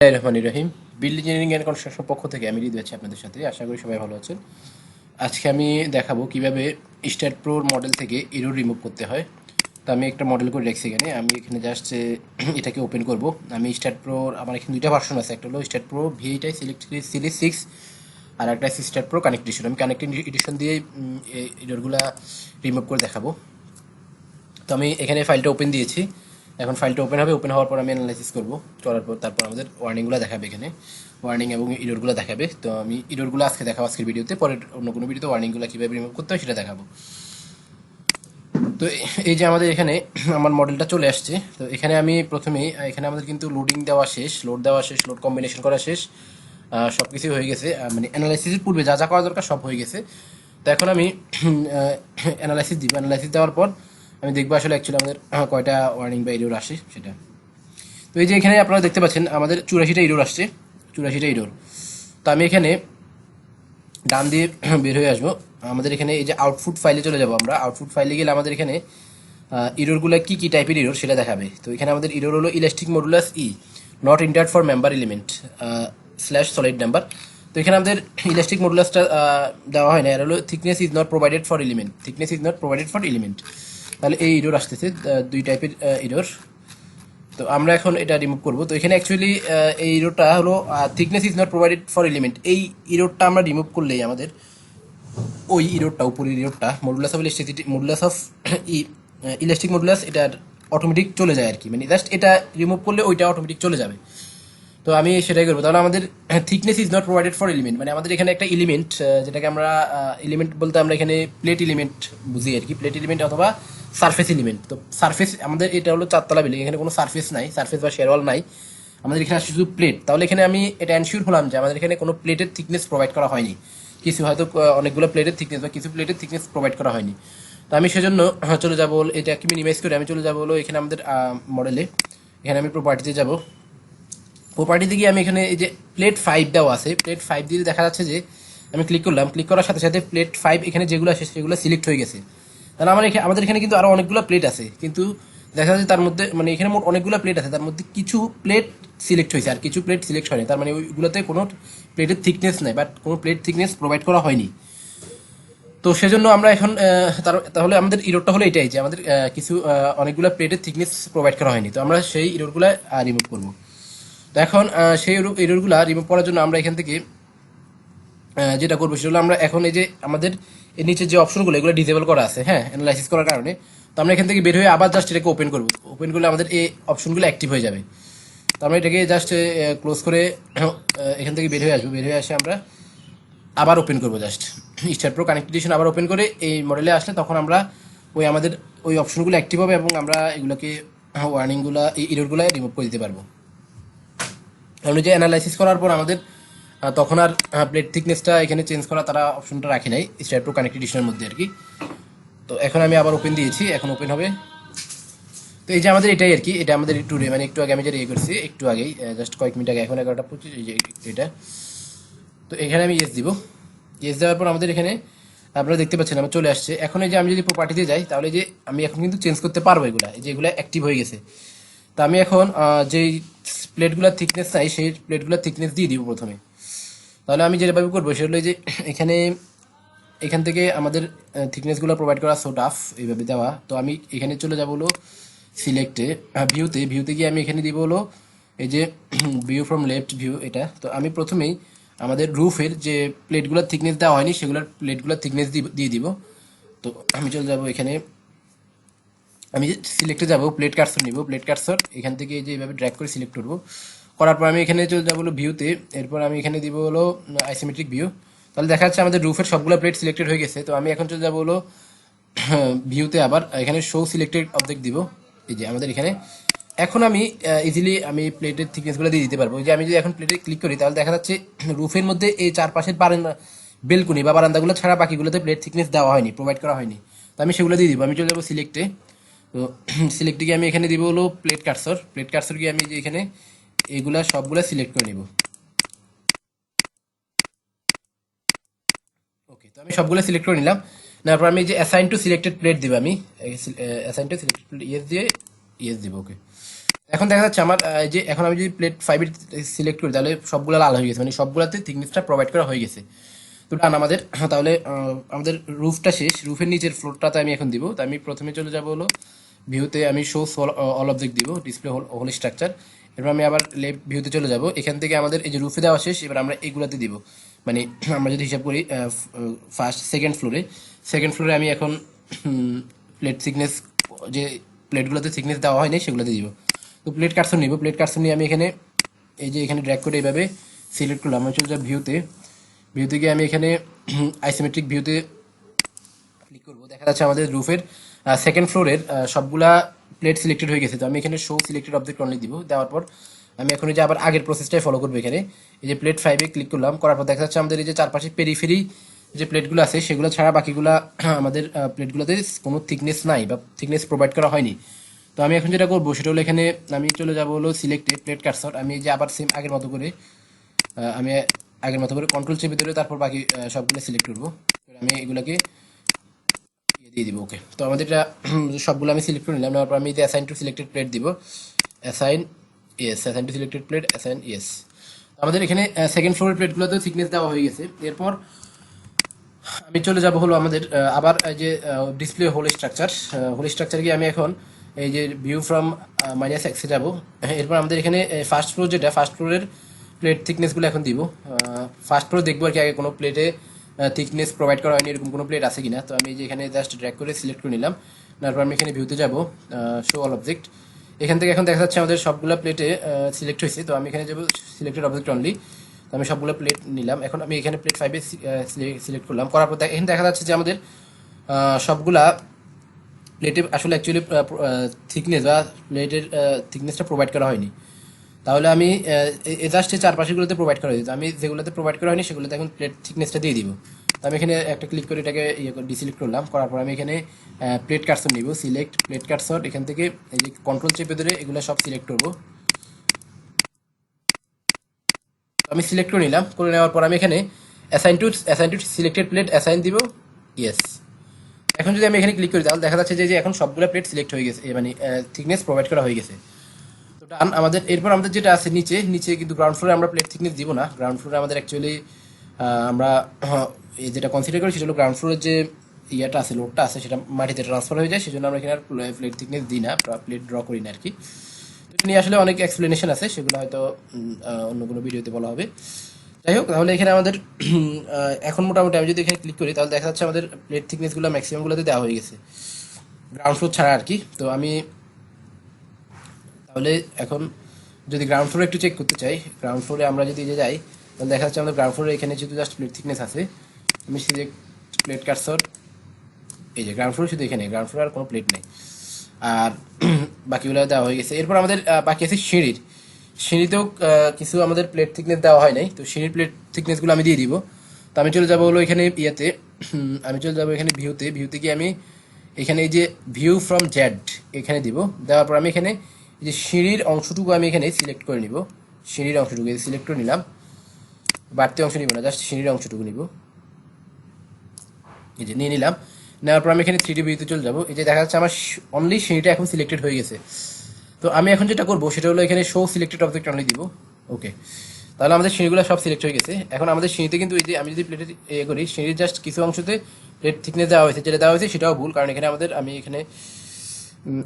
রহমানির রহিম। Build engineering and construction পক্ষ থেকে আমি হৃদয় আছি আপনাদের সাথে। আশা করি সবাই ভালো আছেন। আজকে আমি দেখাবো কিভাবে স্ট্যাড প্রোর মডেল থেকে এরর রিমুভ করতে হয়। তো আমি একটা মডেল করে রেখেছি এখানে। আমি এখানে জাস্ট এটাকে ওপেন করব। আমি স্ট্যাড প্রোর আমার এখানে দুইটা ভার্সন আছে, একটা হলো স্ট্যাড প্রো ভিটাই সিরিজ 6 আর একটা আছে স্ট্যাড প্রো কানেক্ট এডিশন। আমি কানেক্ট এডিশন দিয়ে এররগুলা রিমুভ করে দেখাবো। তো আমি এখানে ফাইলটা ওপেন দিয়েছি। এখন ফাইলটা ওপেন হবে, ওপেন হওয়ার পর আমি অ্যানালাইসিস করব। করার পর তারপর আমাদের ওয়ার্নিংগুলো দেখাবে, এখানে ওয়ার্নিং এবং ইররগুলো দেখাবে। তো আমি ইররগুলো আজকে দেখাবো আজকের ভিডিওতে, পরে অন্য কোনো ভিডিওতে ওয়ার্নিংগুলো কীভাবে রিমুভ করতে হয় সেটা দেখাবো। তো এই যে আমাদের এখানে আমার মডেলটা চলে আসছে। তো এখানে আমি প্রথমেই এখানে আমাদের কিন্তু লোডিং দেওয়া শেষ, লোড দেওয়া শেষ, লোড কম্বিনেশন করা শেষ, সব কিছুই হয়ে গেছে। মানে অ্যানালাইসিসের পূর্বে যা যা করা দরকার সব হয়ে গেছে। তো এখন আমি অ্যানালাইসিস দিব। অ্যানালাইসিস দেওয়ার পর আমি দেখবো আসলে অ্যাকচুয়ালি আমাদের কয়টা ওয়ার্নিং বা এরর আসে সেটা। তো এই যে এখানে আপনারা দেখতে পাচ্ছেন আমাদের 84টা এরর আসছে, 84টা এরর। তো আমি এখানে ডান দিয়ে বের হয়ে আসবো। আমাদের এখানে এই যে আউটপুট ফাইলে চলে যাব। আমরা আউটপুট ফাইলে গেলে আমাদের এখানে ইররগুলো কি কি টাইপের ইরর সেটা দেখাবে। তো এখানে আমাদের ইরর হলো elastic modulus not entered for member element slash solid number. তো এখানে আমাদের ইলাস্টিক মডুলাসটা দেওয়া হয় না, এর হলো thickness is not provided for element, thickness is not provided for element. তাহলে এই ইরর আসতেছে, দুই টাইপের ইরর। তো আমরা এখন এটা রিমুভ করব। তো এখানে অ্যাকচুয়ালি এই ইরোটা হলো thickness is not provided for element. এই ইরোটা আমরা রিমুভ করলেই আমাদের ওই ইরোডটা, উপরের ইরোডটা, modulus of elasticity, modulus of elastic modulus, এটার অটোমেটিক চলে যায় আর কি। মানে জাস্ট এটা রিমুভ করলে ওইটা অটোমেটিক চলে যাবে। তো আমি সেটাই করবো। তাহলে আমাদের thickness is not provided for element, মানে আমাদের এখানে একটা এলিমেন্ট, যেটাকে আমরা এলিমেন্ট বলতে আমরা এখানে প্লেট এলিমেন্ট বুঝি আর কি, প্লেট এলিমেন্ট অথবা সারফেস এলিমেন্ট। তো সারফেস আমাদের এটা হলো 4 তলা বিল্ডিং, এখানে কোনো সারফেস নাই, সারফেস বা শেয়ারওয়াল নাই, আমাদের এখানে আসছে শুধু প্লেট। তাহলে এখানে আমি এটা এনশিওর হলাম যে আমাদের এখানে কোনো প্লেটের থিকনেস প্রোভাইড করা হয়নি, কিছু হয়তো অনেকগুলো প্লেটের থিকনেস বা কিছু প্লেটের থিকনেস প্রোভাইড করা হয়নি। তো আমি সেজন্য চলে যাবো, এটাকে মিনিমাইজ করে আমি চলে যাবো হলো এখানে আমাদের মডেলে। এখানে আমি প্রপার্টিতে যাব। প্রপার্টিতে গিয়ে আমি এখানে এই যে প্লেট 5 দেওয়া আছে, প্লেট 5 দিয়ে দেখা যাচ্ছে যে আমি ক্লিক করলাম, ক্লিক করার সাথে সাথে প্লেট 5 এখানে যেগুলো আসে সেগুলো সিলেক্ট হয়ে গেছে। তাহলে আমাদের এখানে কিন্তু আরো অনেকগুলো প্লেট আছে, কিন্তু দেখা যাচ্ছে তার মধ্যে মানে এখানে মোট অনেকগুলো প্লেট আছে, তার মধ্যে কিছু প্লেট সিলেক্ট হয়েছে আর কিছু প্লেট সিলেক্ট হয়নি। তার মানে ওইগুলোতে কোনো প্লেটের থিকনেস নাই, বাট কোনো প্লেট থিকনেস প্রোভাইড করা হয়নি। তো সেজন্য আমরা এখন তাহলে আমাদের ইরোরটা হলো এটাই যে আমাদের কিছু অনেকগুলো প্লেটের থিকনেস প্রোভাইড করা হয়নি। তো আমরা সেই ইরোরগুলো রিমুভ করবো। তো এখন সেই এররগুলো রিমুভ করার জন্য আমরা এখান থেকে যেটা করবো সেটা হলো আমরা এখন এই যে আমাদের এর নিচে যে অপশনগুলো এগুলো ডিসেবল করা আছে, হ্যাঁ, অ্যানালাইসিস করার কারণে। তো আমরা এখান থেকে বের হয়ে আবার জাস্ট এটাকে ওপেন করবো। ওপেন করলে আমাদের এই অপশনগুলো অ্যাক্টিভ হয়ে যাবে। তো আমরা এটাকে জাস্ট ক্লোজ করে এখান থেকে বের হয়ে আসবো। বের হয়ে আসে আমরা আবার ওপেন করবো just start pro connect edition আবার ওপেন করে এই মডেলে আসলে তখন আমরা আমাদের ওই অপশনগুলো অ্যাক্টিভ হবে এবং আমরা এগুলোকে ওয়ার্নিংগুলো এই ইররগুলো রিমুভ করে দিতে পারবো। আমরা যে অ্যানালাইসিস করার পর আমাদের তখন আর প্লেট থিকনেসটা এখানে চেঞ্জ করা তারা অপশনটা রাখে নাই স্টার প্রো কানেক্ট এডিশনের মধ্যে আর কি। তো এখন আমি আবার ওপেন দিয়েছি, এখন ওপেন হবে। তো এই যে আমাদের এটাই আর কি, এটা আমাদের টুডে মানে একটু আগে আমি যেটা করছি, একটু আগেই জাস্ট কয়েক মিনিট আগে, এখন 11টা 25, এই যে এটা। তো এখানে আমি ইয়েস দিব। ইয়েস দেওয়ার পর আমাদের এখানে আপনারা দেখতে পাচ্ছেন আমার চলে আসছে। এখন এই যে আমি যদি প্রপার্টিতে যাই তাহলে যে আমি এখন কিন্তু চেঞ্জ করতে পারবো এগুলা, এই যে এগুলো অ্যাক্টিভ হয়ে গেছে। তো আমি এখন যেই প্লেটগুলোর থিকনেস চাই সেই প্লেটগুলোর থিকনেস দিয়ে দিব প্রথমে। তাহলে আমি যেভাবে করবো সেটা হলো যে এখান থেকে আমাদের থিকনেসগুলো প্রোভাইড করা সো টাফ এইভাবে দেওয়া। তো আমি এখানে চলে যাবো হলো সিলেক্টে, ভিউতে গিয়ে আমি এখানে দিব হলো এই যে ভিউ ফ্রম লেফট ভিউ, এটা। তো আমি প্রথমেই আমাদের রুফের যে প্লেটগুলোর থিকনেস দেওয়া হয়নি সেগুলোর প্লেটগুলোর থিকনেস দিয়ে দিব। তো আমি চলে যাবো এখানে, আমি সিলেক্টে যাব, প্লেট কার্সর নিব, প্লেট কার্সর এখান থেকে যে এইভাবে ড্র্যাগ করে সিলেক্ট করবো। করার পর আমি এখানে চলে যাবো হলো ভিউতে, এরপর আমি এখানে দিব হলো আইসোমেট্রিক ভিউ। তাহলে দেখা যাচ্ছে আমাদের রুফের সবগুলো প্লেট সিলেক্টেড হয়ে গেছে। তো আমি এখন চলে যাবো হলো ভিউতে, আবার এখানে শো সিলেক্টেড অবজেক্ট দিব। এই যে আমাদের এখানে এখন আমি ইজিলি আমি প্লেটের থিকনেসগুলো দিয়ে দিতে পারবো। যে আমি যদি এখন প্লেটে ক্লিক করি তাহলে দেখা যাচ্ছে রুফের মধ্যে এই চারপাশের বেলকুনি বা বারান্দাগুলো ছাড়া বাকিগুলোতে প্লেট থিকনেস দেওয়া হয়নি, প্রোভাইড করা হয়নি। তো আমি সেগুলো দিয়ে দিব। আমি চলে যাবো সিলেক্টে। তো সিলেক্টে গিয়ে আমি এখানে দিব হলো প্লেট কার্সর গিয়ে আমি যে এখানে এইগুলা সবগুলা সিলেক্ট করে নিব। ওকে, তো আমি সবগুলো সিলেক্ট করে নিলাম। তারপর আমি যে অ্যাসাইন টু সিলেক্টেড প্লেট দিব, আমি assign to selected plate yes দিয়ে ইয়েস দিব। ওকে, এখন দেখা যাচ্ছে আমার যে এখন আমি যদি প্লেট 5 সিলেক্ট করি তাহলে সবগুলো লাল হয়ে গেছে, মানে সবগুলাতে থিকনেসটা প্রোভাইড করা হয়ে গেছে। তো ডান আমাদের। তাহলে আমাদের রুফটা শেষ, রুফের নিচের ফ্লোরটাতে আমি এখন দিব। তো আমি প্রথমে চলে যাব হলো ভিউতে, আমি শো অল অবজেক্ট দিব, ডিসপ্লে হোল স্ট্রাকচার। এরপর আমি আবার লেফট ভিউতে চলে যাব, এখান থেকে আমাদের এই যে রুফে দেওয়া শেষ, এবার আমরা এগুলাতে দিব। মানে আমরা যদি হিসাব করি সেকেন্ড ফ্লোরে আমি এখন প্লেট থিকনেস, যে প্লেটগুলোতে থিকনেস দেওয়া হয়নি সেগুলোতে দিব। তো প্লেট কার্সন নিব, প্লেট কার্সন নিয়ে আমি এখানে এই যে এখানে ড্র্যাগ করে এইভাবে সিলেক্ট করলাম। আমি চলে যাব ভিউতে, ভিউতে গিয়ে আমি এখানে আইসোমেট্রিক ভিউতে ক্লিক করবো। দেখা যাচ্ছে আমাদের রুফের সেকেন্ড ফ্লোরের সবগুলা প্লেট সিলেক্টেড হয়ে গেছে। তো আমি এখানে শো সিলেক্টেড অবজেক্ট অনলি দিব। দেওয়ার পর আমি এখন এই যে আবার আগের প্রসেসটাই ফলো করবো। এখানে এই যে প্লেট 5-এ ক্লিক করলাম, করার পর দেখা যাচ্ছে আমাদের এই যে চারপাশে পেরিফেরি যে প্লেটগুলো আছে সেগুলো ছাড়া বাকিগুলা আমাদের প্লেটগুলোতে কোনো থিকনেস নাই বা থিকনেস প্রোভাইড করা হয়নি। তো আমি এখন যেটা করবো সেটা হলো এখানে আমি চলে যাবো হলো সিলেক্টে প্লেট কার্সর। আমি এই যে আবার সেম আগের মতো করে আমি আগের মতো করে কন্ট্রোল চেপে ধরে তারপর বাকি সবগুলো সিলেক্ট করবো। আমি এগুলোকে দিয়ে দিব। ওকে, তো আমাদের এটা সবগুলো আমি সিলেক্ট করে নিলাম। নেওয়ার পর আমি যে অ্যাসাইন টু সিলেক্টেড প্লেট দিব, assign assign to selected plate, assign আমাদের এখানে সেকেন্ড ফ্লোরের প্লেটগুলোতেও থিকনেস দেওয়া হয়ে গেছে। এরপর আমি চলে যাব হলো আমাদের আবার যে ডিসপ্লে হোল স্ট্রাকচার গিয়ে আমি এখন এই যে ভিউ ফ্রম -X-এ যাবো। এরপর আমাদের এখানে ফার্স্ট ফ্লোর, যেটা ফার্স্ট ফ্লোরের প্লেট থিকনেসগুলো এখন দিব। ফার্স্ট ফ্লোর দেখবো আর কি আগে কোনো প্লেটে থিকনেস প্রোভাইড করা হয়নি এরকম কোনো প্লেট আছে কিনা। তো আমি যে এখানে জাস্ট ড্র্যাগ করে সিলেক্ট করে নিলাম। তারপর আমি এখানে ভিউতে যাব, শো অল অবজেক্ট। এখান থেকে এখন দেখা যাচ্ছে আমাদের সবগুলো প্লেটে সিলেক্ট হয়েছে। তো আমি এখানে যাবো সিলেক্টেড অবজেক্ট অনলি। তো আমি সবগুলো প্লেট নিলাম। এখন আমি এখানে প্লেট 5-এ সিলেক্ট করলাম, করার পর এখানে দেখা যাচ্ছে যে আমাদের সবগুলা প্লেটে আসলে অ্যাকচুয়ালি থিকনেস বা প্লেটের থিকনেসটা প্রোভাইড করা হয়নি। তাহলে আমি জাস্ট চারপাশেগুলোতে প্রোভাইড করা হয়েছে। আমি যেগুলোতে প্রোভাইড করা হয়নি সেগুলোতে এখন প্লেট থিকনেসটা দিয়ে দিব। তো আমি এখানে একটা ক্লিক করে এটাকে ডিসিলেক্ট করলাম। করার পর আমি এখানে প্লেট কার্সর নিব, সিলেক্ট প্লেট কার্সর। এখান থেকে এই যে কন্ট্রোল চেপে ধরে এগুলো সব সিলেক্ট করবো। আমি সিলেক্ট করে নিলাম, করে নেওয়ার পর আমি এখানে assign to selected plate assign দিব, ইয়েস। এখন যদি আমি এখানে ক্লিক করি তাহলে দেখা যাচ্ছে যে এখন সবগুলো প্লেট সিলেক্ট হয়ে গেছে, মানে থিকনেস প্রোভাইড করা হয়ে গেছে। তো ডান আমাদের। এরপর আমাদের যেটা আছে নিচে কিন্তু গ্রাউন্ড ফ্লোরে আমরা প্লেট থিকনেস দিব না। গ্রাউন্ড ফ্লোরে আমাদের অ্যাকচুয়ালি আমরা যেটা কনসিডার করি সেটা হলো গ্রাউন্ড ফ্লোরের যে ইয়েটা আছে, লোডটা আছে, সেটা মাটিতে ট্রান্সফার হয়ে যায়। সেজন্য আমরা এখানে আর প্লেট থিকনেস দিই না, প্লেট ড্র করি না আর কি। এটা নিয়ে আসলে অনেক এক্সপ্লেনেশন আছে, সেগুলো হয়তো অন্য কোনো ভিডিওতে বলা হবে। যাই হোক, তাহলে এখানে আমাদের এখন মোটামুটি আমি যদি এখানে ক্লিক করি তাহলে দেখা যাচ্ছে আমাদের প্লেট থিকনেসগুলো ম্যাক্সিমামগুলোতে দেওয়া হয়ে গেছে, গ্রাউন্ড ফ্লোর ছাড়া আর কি। তো আমি তাহলে এখন যদি গ্রাউন্ড ফ্লোরে একটু চেক করতে চাই, গ্রাউন্ড ফ্লোরে আমরা যদি যে যাই তাহলে দেখা যাচ্ছে আমাদের গ্রাউন্ড ফ্লোরে এখানে যেহেতু জাস্ট প্লেট থিকনেস আছে, আমি সিলেক্ট প্লেট কার্সর, এই যে গ্রাউন্ড ফ্লোর, শুধু এখানে গ্রাউন্ড ফ্লোরে আর কোনো প্লেট নেই, আর বাকিগুলো দেওয়া হয়ে গেছে। এরপর আমাদের বাকি আছে সিঁড়িতেও কিছু আমাদের প্লেট থিকনেস দেওয়া হয় নাই। তো সিঁড়ির প্লেট থিকনেসগুলো আমি দিয়ে দিব। তো আমি চলে যাবো হলো এখানে ইয়েতে, আমি চলে যাবো এখানে ভিউতে গিয়ে আমি এখানে এই যে ভিউ ফ্রম জেড এখানে দিব। দেওয়ার পর আমি এখানে এই যে সিঁড়ির অংশটুকু আমি এখানে সিলেক্ট করে নিব, সিঁড়ির অংশটুকু সিলেক্ট করে নিলাম, বাড়তি অংশ নিব না, জাস্ট সিঁড়ির অংশটুকু নিব। এই যে নিয়ে নিলাম। নেওয়ার পর আমি এখানে 3D ভিউতে চলে যাবো। এই যে দেখা যাচ্ছে আমার অনলি সিঁড়িটা এখন সিলেক্টেড হয়ে গেছে। তো আমি এখন যেটা করবো সেটা হলো এখানে শো সিলেক্টেড অবজেক্ট অনলি দিব। ওকে, তাহলে আমাদের সিঁড়িগুলো সব সিলেক্ট হয়ে গেছে। এখন আমাদের সিঁড়িতে কিন্তু এই যে আমি যদি প্লেটে করি, সিঁড়ির জাস্ট কিছু অংশতে প্লেট থিকনেস দেওয়া হয়েছে, যেটা দেওয়া হয়েছে সেটাও ভুল, কারণ এখানে আমি এখানে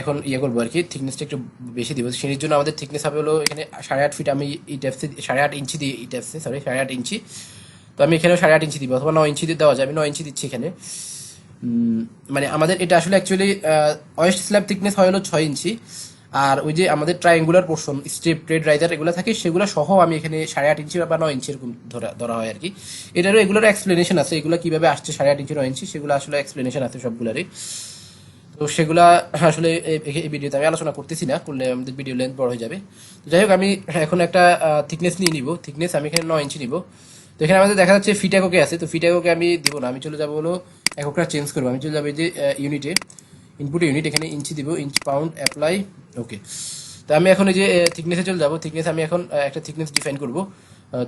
এখন করবো আর কি, থিকনেসটা একটু বেশি দিব। সিঁড়ির জন্য আমাদের থিকনেস হবে হলো এখানে 8.5 ফিট, আমি ইটাপসে 8.5 ইঞ্চি দিই, 8.5 ইঞ্চি। তো আমি এখানেও 8.5 ইঞ্চি দিব, অথবা 9 ইঞ্চি দিয়ে দেওয়া যায়, আমি 9 ইঞ্চি দিচ্ছি এখানে। মানে আমাদের এটা আসলে অ্যাকচুয়ালি ওয়েস্ট স্ল্যাব থিকনেস হয় হলো 6 ইঞ্চি, আর ওই যে আমাদের triangular portion strip trade raiser এগুলো থাকে, সেগুলো সহ আমি এখানে 8.5 ইঞ্চি বা 9 ইঞ্চি এরকম ধরা হয় আর কি। এটারও এগুলোর এক্সপ্লেনেশন আছে, এগুলো কিভাবে আসছে 8.5 ইঞ্চি 9 ইঞ্চি, সেগুলো আসলে এক্সপ্লেনেশন আছে সবগুলোরই। তো সেগুলা আসলে এই ভিডিওতে আমি আলোচনা করতেছি না, করলে আমাদের ভিডিও লেন্থ বড় হয়ে যাবে। তো যাই হোক, আমি এখন একটা থিকনেস নিয়ে নিব, থিকনেস আমি এখানে 9 ইঞ্চি নিব। তো এখানে আমাদের দেখা যাচ্ছে ফিট এককে আছে, তো ফিট এককে আমি দিব না, আমি চলে যাবো হলো এককটা চেঞ্জ করবো। আমি চলে যাবো এই যে ইউনিটে, ইনপুট ইউনিট, এখানে ইঞ্চি দিব, ইঞ্চ পাউন্ড অ্যাপ্লাই। ওকে, তো আমি এখন এই যে থিকনেসে চলে যাবো। থিকনেস আমি এখন একটা থিকনেস ডিফাইন করবো।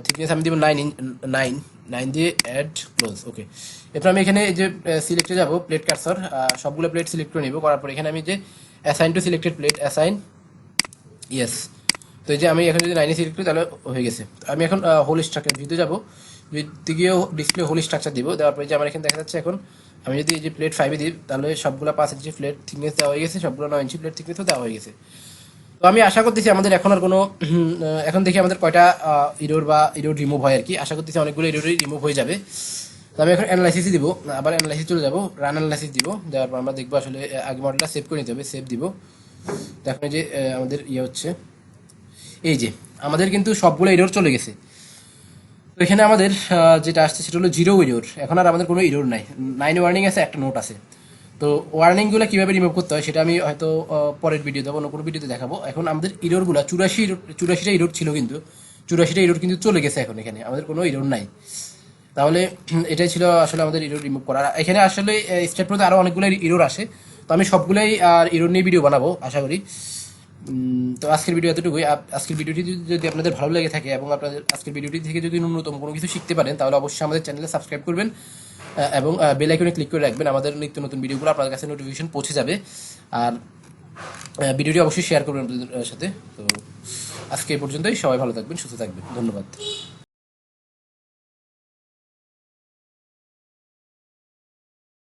থিকনেস আমি দিব 9 দিয়ে অ্যাড ক্লোজ। ওকে, এরপর আমি এখানে এই যে সিলেক্টে যাব, প্লেট কার্সর সবগুলো প্লেট সিলেক্ট করে নিব। করার পর এখানে আমি যে assign to selected plate assign, yes. তো এই যে আমি এখন যদি 9 সিলেক্ট করি তাহলে হয়ে গেছে। তো আমি এখন হোল স্ট্রাকচার ভিউতে যাবো, ভিউতে গিয়ে ডিসপ্লে হোল স্ট্রাকচার দিব, দেওয়ার পরে যে আমার এখানে দেখা যাচ্ছে এখন আমি যদি এই যে প্লেট 5 দিই তাহলে সবগুলো 5 ইঞ্চি প্লেট থিকনেস দেওয়া হয়ে গেছে, সবগুলো 9 ইঞ্চি প্লেট থিকনেসও দেওয়া হয়ে গেছে। তো আমি আশা করতেছি আমাদের এখন আর কোনো এখন দেখি আমাদের কয়টা ইরোর বা ইরোর রিমুভ হয় আর কি। আশা করতেছি অনেকগুলো ইরোরই রিমুভ হয়ে যাবে। তো আমি এখন অ্যানালাইসিসই দিব, আবার অ্যানালাইসিস চলে যাবো, রান অ্যানালাইসিস দিব, দেওয়ার পর আমরা দেখবো আসলে আগে মডেলটা সেভ করে নিতে হবে, সেভ দিব। তো এখন এই যে আমাদের ইয়ে হচ্ছে, এই যে আমাদের কিন্তু সবগুলো ইরোর চলে গেছে। তো এখানে আমাদের যেটা আসছে সেটা হলো 0 ইরোর, এখন আর আমাদের কোনো ইরোর নাই, 9 ওয়ার্নিং আছে, একটা নোট আছে। তো ওয়ার্নিংগুলো কীভাবে রিমুভ করতে হয় সেটা আমি হয়তো পরের ভিডিও দেবো, অন্য কোনো ভিডিওতে দেখাবো। এখন আমাদের ইরোরগুলো 84টা ইরোর ছিল, কিন্তু 84টা ইরোর কিন্তু চলে গেছে, এখন এখানে আমাদের কোনো ইরোর নাই। তাহলে এটাই ছিল আসলে আমাদের ইরোর রিমুভ করা। এখানে আসলে স্টেপ প্রোতে আরও অনেকগুলো ইরোর আসে, তো আমি সবগুলোই আর ইরোর নিয়ে ভিডিও বানাবো আশা করি। তো আজকের ভিডিও এতটুকুই। আজকের ভিডিওটি যদি আপনাদের ভালো লেগে থাকে এবং আপনাদের আজকের ভিডিওটি থেকে যদি ন্যূনতম কোনো কিছু শিখতে পারেন তাহলে অবশ্যই আমাদের চ্যানেলে সাবস্ক্রাইব করবেন এবং বেল আইকনে ক্লিক করে রাখবেন, আমাদের নিত্য নতুন ভিডিওগুলো আপনাদের কাছে নোটিফিকেশন পৌঁছে যাবে। আর ভিডিওটি অবশ্যই শেয়ার করবেন আপনাদের সাথে। তো আজকে এই পর্যন্তই, সবাই ভালো থাকবেন, সুস্থ থাকবেন, ধন্যবাদ।